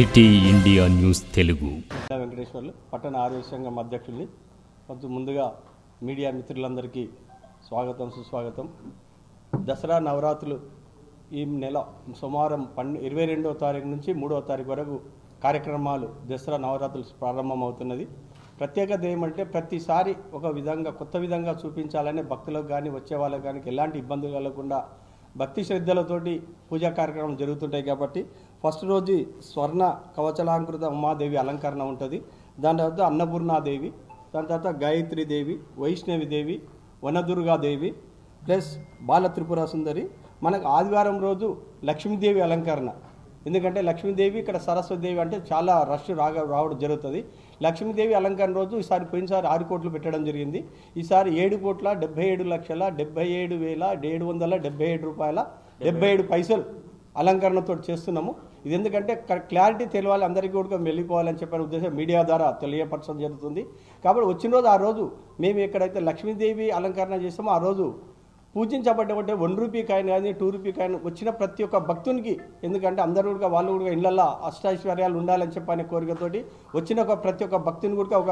City India news Telugu. Venkateswarlu పట్టణ ఆరోగ్య సంఘం అధ్యక్షుడిని. కొంచెం ముందుగా మీడియా మిత్రులందరికీ స్వాగతం సుస్వాగతం. దసరా నవరాత్రులు ఈ నెల సోమవారం 22వ తారీఖు నుంచి 3వ తారీఖు వరకు కార్యక్రమాలు దసరా నవరాత్రులు ప్రారంభమవుతున్నది. ప్రత్యేకత ఏమంటే ప్రతిసారి ఒక విధంగా కొత్త విధంగా చూపించాలనే భక్తులకు కానీ వచ్చే వాళ్ళకి కానీ ఎలాంటి ఇబ్బందులు కలగకుండా భక్తి శ్రద్ధలతోటి పూజా కార్యక్రమం జరుగుతుంటాయి. కాబట్టి ఫస్ట్ రోజు స్వర్ణ కవచలాంకృత ఉమాదేవి అలంకరణ ఉంటుంది. దాని తర్వాత అన్నపూర్ణాదేవి, దాని తర్వాత గాయత్రీదేవి, వైష్ణవిదేవి, వనదుర్గాదేవి ప్లస్ బాల త్రిపుర సుందరి. మనకు ఆదివారం రోజు లక్ష్మీదేవి అలంకరణ. ఎందుకంటే లక్ష్మీదేవి ఇక్కడ సరస్వతిదేవి అంటే చాలా రష్ రావడం జరుగుతుంది. లక్ష్మీదేవి అలంకరణ రోజు ఈసారి పోయినసారి 6 కోట్లు పెట్టడం జరిగింది. ఈసారి 7,77,77,777 రూపాయల 77 పైసలు అలంకరణతో చేస్తున్నాము. ఇది ఎందుకంటే క్లారిటీ తెలియాలి, అందరికీ కూడా వెళ్ళిపోవాలని చెప్పిన ఉద్దేశం మీడియా ద్వారా తెలియపరచడం జరుగుతుంది. కాబట్టి వచ్చిన రోజు ఆ రోజు మేము ఎక్కడైతే లక్ష్మీదేవి అలంకరణ చేస్తామో ఆ రోజు పూజించబడ్డబట్టే 1 రూపీ కాయిన్ కానీ 2 రూపీ కాయిన్ వచ్చిన ప్రతి ఒక్క భక్తునికి, ఎందుకంటే అందరూ కూడా వాళ్ళు కూడా ఇళ్లలో అష్టైశ్వర్యాలు ఉండాలని చెప్పనే కోరికతోటి వచ్చిన ప్రతి ఒక్క భక్తుని కూడా ఒక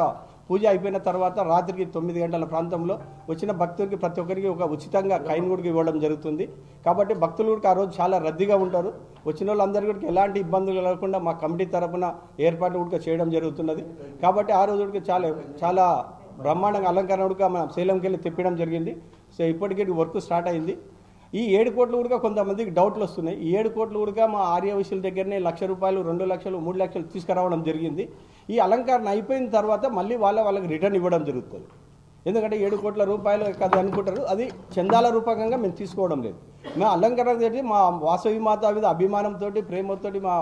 పూజ అయిపోయిన తర్వాత రాత్రికి 9 గంటల ప్రాంతంలో వచ్చిన భక్తుడికి ప్రతి ఒక్కరికి ఒక ఉచితంగా కాయిన్ కూడా ఇవ్వడం జరుగుతుంది. కాబట్టి భక్తులు కూడా ఆ రోజు చాలా రద్దీగా ఉంటారు. వచ్చిన వాళ్ళందరికీ కూడా ఎలాంటి ఇబ్బందులు లేకుండా మా కమిటీ తరఫున ఏర్పాట్లు కూడా చేయడం జరుగుతున్నది. కాబట్టి ఆ రోజు కూడా చాలా బ్రహ్మాండంగా అలంకరణ కూడా మనం సేలంకి వెళ్ళి తెప్పడం జరిగింది. సో ఇప్పటికీ వర్క్ స్టార్ట్ అయింది. ఈ 7 కోట్లు కూడా కొంతమందికి డౌట్లు వస్తున్నాయి. ఈ 7 కోట్లు కూడా మా ఆర్యవైశ్యుల దగ్గరనే 1,00,000 రూపాయలు, 2 లక్షలు, 3 లక్షలు తీసుకురావడం జరిగింది. ఈ అలంకరణ అయిపోయిన తర్వాత మళ్ళీ వాళ్ళకి రిటర్న్ ఇవ్వడం జరుగుతుంది. ఎందుకంటే 7 కోట్ల రూపాయలు కదా అనుకుంటారు, అది చందాల రూపకంగా మేము తీసుకోవడం లేదు. మేము అలంకరణ చేసి మా వాసవి మాత మీద అభిమానంతో ప్రేమతోటి మా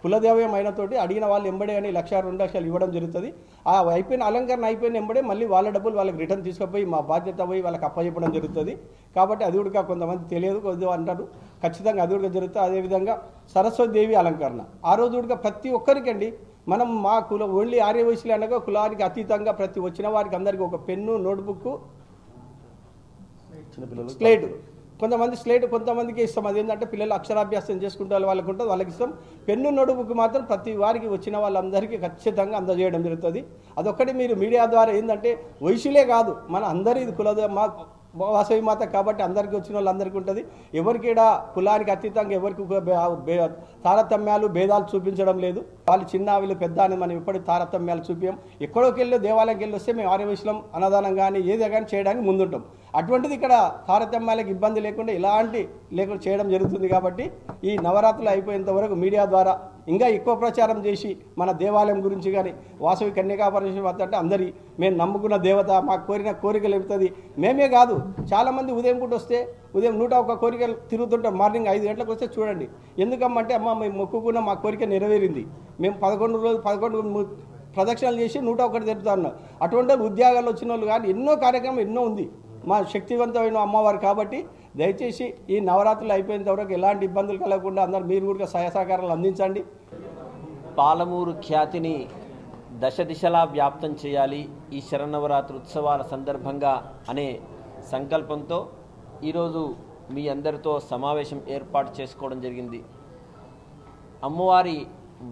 కులదేవయం అయినతోటి అడిగిన వాళ్ళు ఎంబడే అని 1,00,000, 2 లక్షలు ఇవ్వడం జరుగుతుంది. ఆ అయిపోయిన అలంకరణ అయిపోయిన ఎంబడే మళ్ళీ వాళ్ళ డబ్బులు వాళ్ళకి రిటర్న్ తీసుకుపోయి మా బాధ్యత పోయి వాళ్ళకి అప్పచెప్పడం జరుగుతుంది. కాబట్టి అది కూడా కొంతమంది తెలియదు కొద్దిగా అంటారు, ఖచ్చితంగా అది కూడా జరుగుతుంది. అదేవిధంగా సరస్వతిదేవి అలంకరణ ఆ రోజు కూడా ప్రతి ఒక్కరికండి మనం మా ఓన్లీ ఆర్యవైశ్యులు అనగా కులానికి అతీతంగా ప్రతి వచ్చిన వారికి అందరికీ ఒక పెన్ను, నోట్బుక్, స్లేట్, కొంతమంది స్లేట్ కొంతమందికి ఇస్తాం. అదేంటంటే పిల్లలు అక్షరాభ్యాసం చేసుకుంటారు, వాళ్ళకి ఉంటుంది, వాళ్ళకి ఇస్తాం. పెన్ను, నోట్బుక్ మాత్రం ప్రతి వారికి వచ్చిన వాళ్ళందరికీ ఖచ్చితంగా అందజేయడం జరుగుతుంది. అదొక్కటి మీరు మీడియా ద్వారా ఏంటంటే వైశ్యులే కాదు మన అందరి మా వాసవి మాత కాబట్టి అందరికీ వచ్చిన వాళ్ళందరికీ ఉంటుంది. ఎవరికి కులానికి అతీతంగా ఎవరికి తారతమ్యాలు భేదాలు చూపించడం లేదు. వాళ్ళు చిన్న వీళ్ళు పెద్ద అని మనం ఎప్పటికీ తారతమ్యాలు చూపించాం. ఎక్కడికి వెళ్ళి దేవాలయంకి వెళ్ళి వస్తే మేము ఆర్యవైశ్యం అన్నదానం కానీ ఏదే కానీ చేయడానికి ముందుంటాం. అటువంటిది ఇక్కడ తారతమ్యాలకు ఇబ్బంది లేకుండా ఇలాంటి లేకుండా చేయడం జరుగుతుంది. కాబట్టి ఈ నవరాత్రులు అయిపోయేంత వరకు మీడియా ద్వారా ఇంకా ఎక్కువ ప్రచారం చేసి మన దేవాలయం గురించి కానీ వాసవి కన్యకాపరమేశ్వరి అంటే అందరి మేము నమ్ముకున్న దేవత, మాకు కోరిన కోరికలు ఎడుతుంది. మేమే కాదు చాలామంది ఉదయం పూట వస్తే ఉదయం 101 కోరికలు తిరుగుతుంటాం. మార్నింగ్ 5 గంటలకు వస్తే చూడండి, ఎందుకమ్మంటే అమ్మ మేము మొక్కుకున్న మా కోరిక నెరవేరింది. మేము 11 ప్రదక్షిణలు చేసి 101 తిరుగుతా ఉన్నాం. అటువంటి ఉద్యోగాలు వచ్చిన వాళ్ళు కానీ ఎన్నో కార్యక్రమం ఎన్నో ఉంది మా శక్తివంతమైన అమ్మవారు. కాబట్టి దయచేసి ఈ నవరాత్రులు అయిపోయేంత వరకు ఎలాంటి ఇబ్బందులు కలగకుండా అందరూ మీరు కూడా సహాయ సహకారాలు అందించండి. పాలమూరు ఖ్యాతిని దశ దిశలా వ్యాప్తం చేయాలి ఈ శరన్నవరాత్రి ఉత్సవాల సందర్భంగా అనే సంకల్పంతో ఈరోజు మీ అందరితో సమావేశం ఏర్పాటు చేసుకోవడం జరిగింది. అమ్మవారి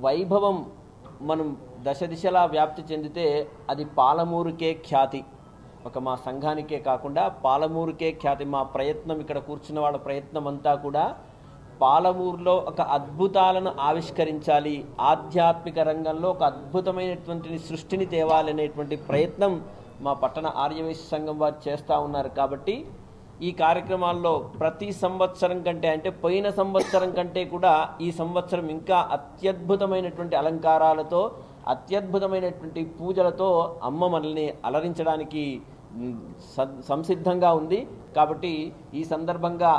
వైభవం మనం దశ దిశలా వ్యాప్తి చెందితే అది పాలమూరుకే ఖ్యాతి. ఒక మా సంఘానికే కాకుండా పాలమూరుకే ఖ్యాతి. మా ప్రయత్నం ఇక్కడ కూర్చున్న వాళ్ళ ప్రయత్నం అంతా కూడా పాలమూరులో ఒక అద్భుతాలను ఆవిష్కరించాలి, ఆధ్యాత్మిక రంగంలో ఒక అద్భుతమైనటువంటి సృష్టిని తేవాలనేటువంటి ప్రయత్నం మా పట్టణ ఆర్యవైశ్య సంఘం వారు చేస్తూ ఉన్నారు. కాబట్టి ఈ కార్యక్రమాల్లో ప్రతి సంవత్సరం కంటే అంటే పోయిన సంవత్సరం కంటే కూడా ఈ సంవత్సరం ఇంకా అత్యద్భుతమైనటువంటి అలంకారాలతో అత్యద్భుతమైనటువంటి పూజలతో అమ్మ మనల్ని అలరించడానికి సంసిద్ధంగా ఉంది. కాబట్టి ఈ సందర్భంగా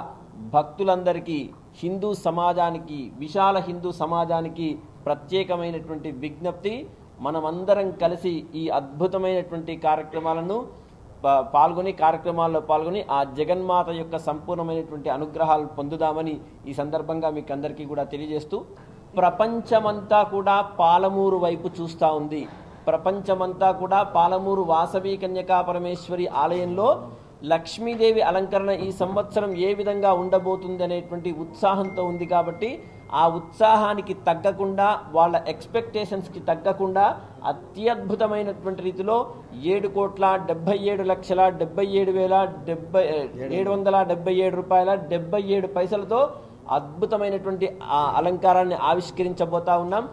భక్తులందరికీ, హిందూ సమాజానికి, విశాల హిందూ సమాజానికి ప్రత్యేకమైనటువంటి విజ్ఞప్తి, మనమందరం కలిసి ఈ అద్భుతమైనటువంటి కార్యక్రమాల్లో పాల్గొని ఆ జగన్మాత యొక్క సంపూర్ణమైనటువంటి అనుగ్రహాలు పొందుదామని ఈ సందర్భంగా మీకు అందరికీ కూడా తెలియజేస్తూ, ప్రపంచమంతా కూడా పాలమూరు వైపు చూస్తూ ఉంది. ప్రపంచమంతా కూడా పాలమూరు వాసవి కన్యకా పరమేశ్వరి ఆలయంలో లక్ష్మీదేవి అలంకరణ ఈ సంవత్సరం ఏ విధంగా ఉండబోతుంది అనేటువంటి ఉత్సాహంతో ఉంది. కాబట్టి ఆ ఉత్సాహానికి తగ్గకుండా వాళ్ళ ఎక్స్పెక్టేషన్స్కి తగ్గకుండా అత్యద్భుతమైనటువంటి రీతిలో 7,77,77,777 రూపాయల 77 పైసలతో అద్భుతమైనటువంటి అలంకారాన్ని ఆవిష్కరించబోతా ఉన్నాం.